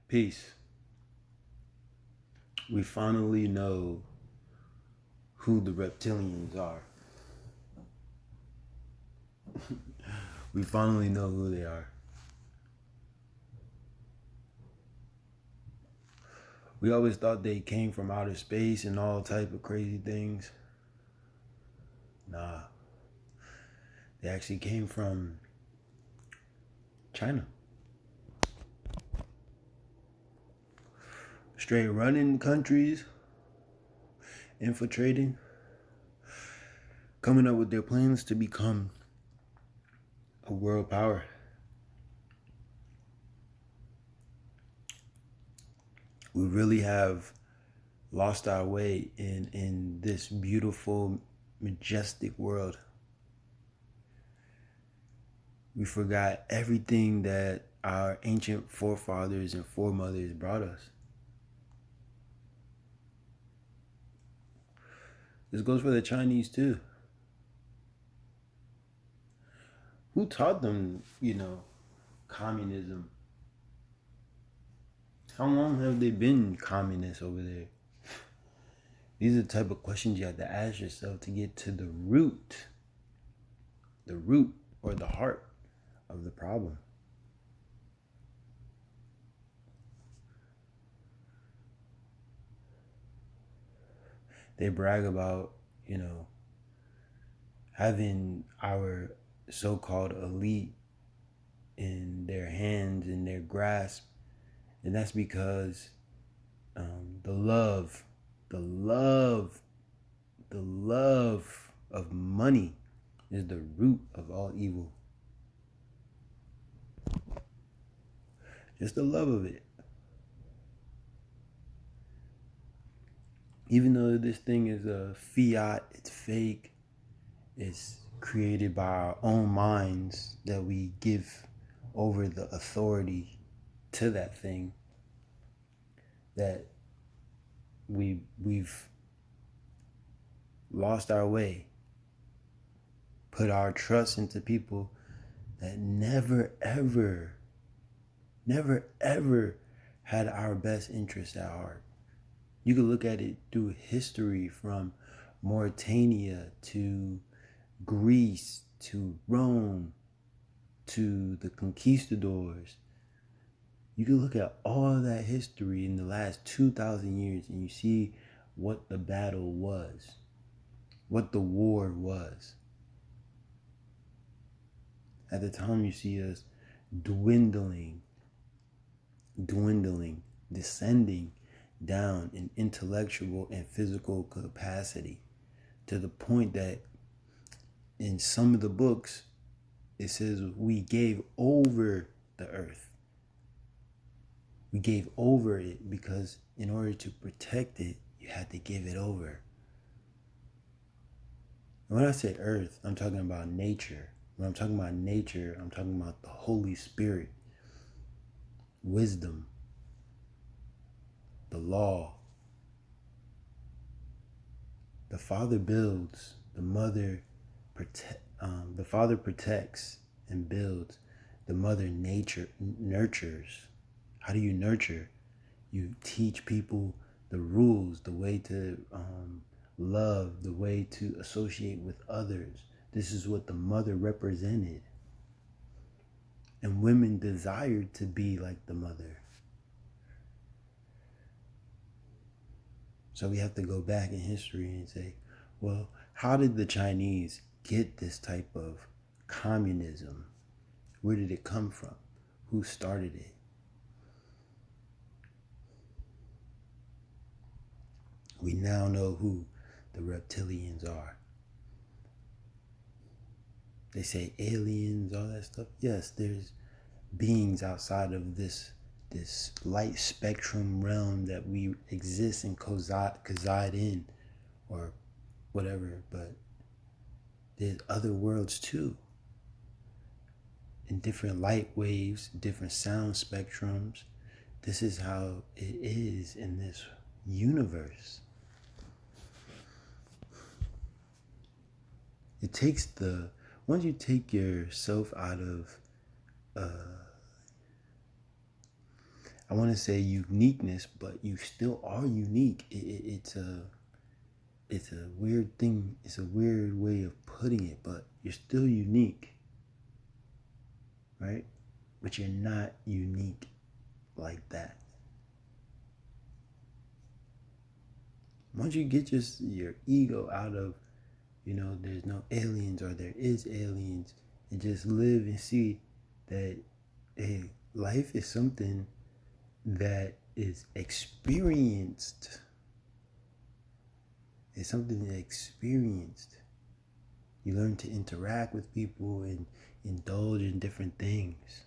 Peace. We finally know who the reptilians are. We finally know who they are. We always thought they came from outer space and all type of crazy things. Nah. They actually came from China. Straight running countries, infiltrating, coming up with their plans to become a world power. We really have lost our way in this beautiful, majestic world. We forgot everything that our ancient forefathers and foremothers brought us. This goes for the Chinese too. Who taught them, communism? How long have they been communists over there? These are the type of questions you have to ask yourself to get to the root or the heart of the problem. They brag about, having our so-called elite in their hands, in their grasp. And that's because the love of money is the root of all evil. Just the love of it. Even though this thing is a fiat, it's fake, it's created by our own minds that we give over the authority to that thing, that we've lost our way, put our trust into people that never ever had our best interests at heart. You can look at it through history, from Mauritania to Greece to Rome to the conquistadors. You can look at all that history in the last 2,000 years and you see what the battle was, what the war was. At the time, you see us dwindling, descending down in intellectual and physical capacity, to the point that in some of the books it says we gave over the earth. We gave over it because in order to protect it, you had to give it over. And when I say earth, I'm talking about nature. When I'm talking about nature, I'm talking about the Holy Spirit, wisdom, the law. The Father builds, the Father protects and builds. The Mother Nature nurtures. How do you nurture? You teach people the rules, the way to love, the way to associate with others. This is what the mother represented. And women desired to be like the mother. So we have to go back in history and say, well, how did the Chinese get this type of communism? Where did it come from? Who started it? We now know who the reptilians are. They say aliens, all that stuff. Yes, there's beings outside of this light spectrum realm that we exist and reside in, or whatever, but there's other worlds too, in different light waves, different sound spectrums. This is how it is in this universe. It takes once you take yourself out of I want to say uniqueness, but you still are unique. It's a weird thing. It's a weird way of putting it, but you're still unique, right? But you're not unique like that. Once you get your ego out of, there's no aliens or there is aliens, and just live and see that, hey, life is something that is experienced. It's something that's experienced. You learn to interact with people and indulge in different things.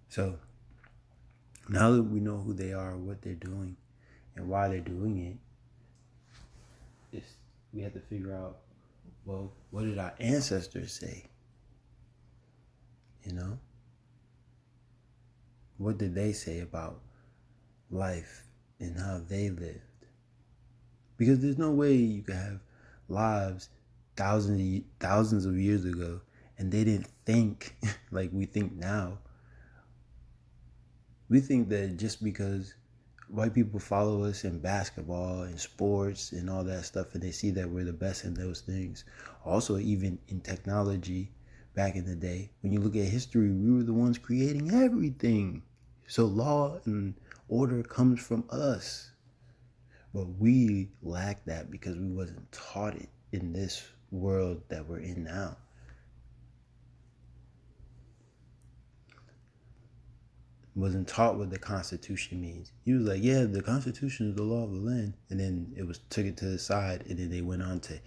So now that we know who they are, what they're doing, and why they're doing it, we have to figure out, well, what did our ancestors say? What did they say about life and how they lived? Because there's no way you could have lives thousands of years ago and they didn't think like we think now. We think that just because white people follow us in basketball and sports and all that stuff, and they see that we're the best in those things. Also, even in technology, back in the day, when you look at history, we were the ones creating everything. So law and order comes from us. But we lack that because we wasn't taught it in this world that we're in now. Wasn't taught what the Constitution means. He was like, yeah, the Constitution is the law of the land. And then took it to the side, and then they went on to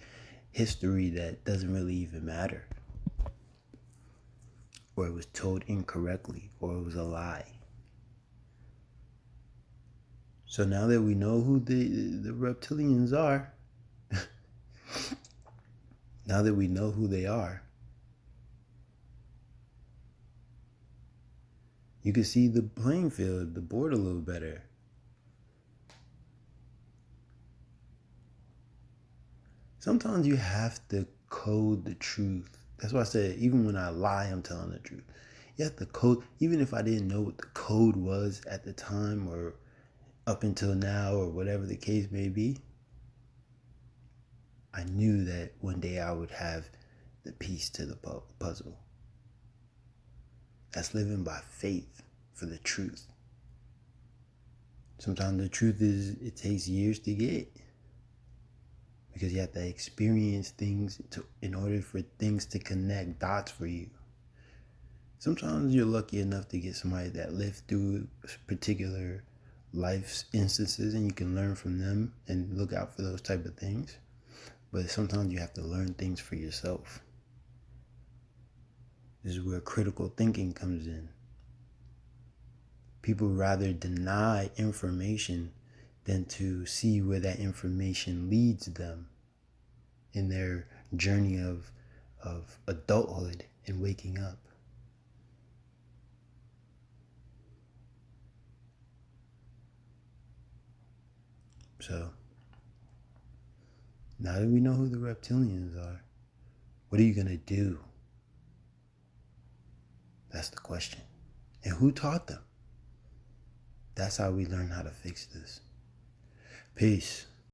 history that doesn't really even matter. Or it was told incorrectly, or it was a lie. So now that we know who the reptilians are, now that we know who they are, you can see the playing field, the board a little better. Sometimes you have to code the truth. That's why I said, even when I lie, I'm telling the truth. You have to code, even if I didn't know what the code was at the time or up until now or whatever the case may be. I knew that one day I would have the piece to the puzzle. That's living by faith for the truth. Sometimes the truth is, it takes years to get. Because you have to experience things in order for things to connect dots for you. Sometimes you're lucky enough to get somebody that lived through particular life's instances and you can learn from them and look out for those type of things. But sometimes you have to learn things for yourself. This is where critical thinking comes in. People rather deny information than to see where that information leads them in their journey of adulthood and waking up. So, now that we know who the reptilians are, what are you going to do? That's the question. And who taught them? That's how we learn how to fix this. Peace.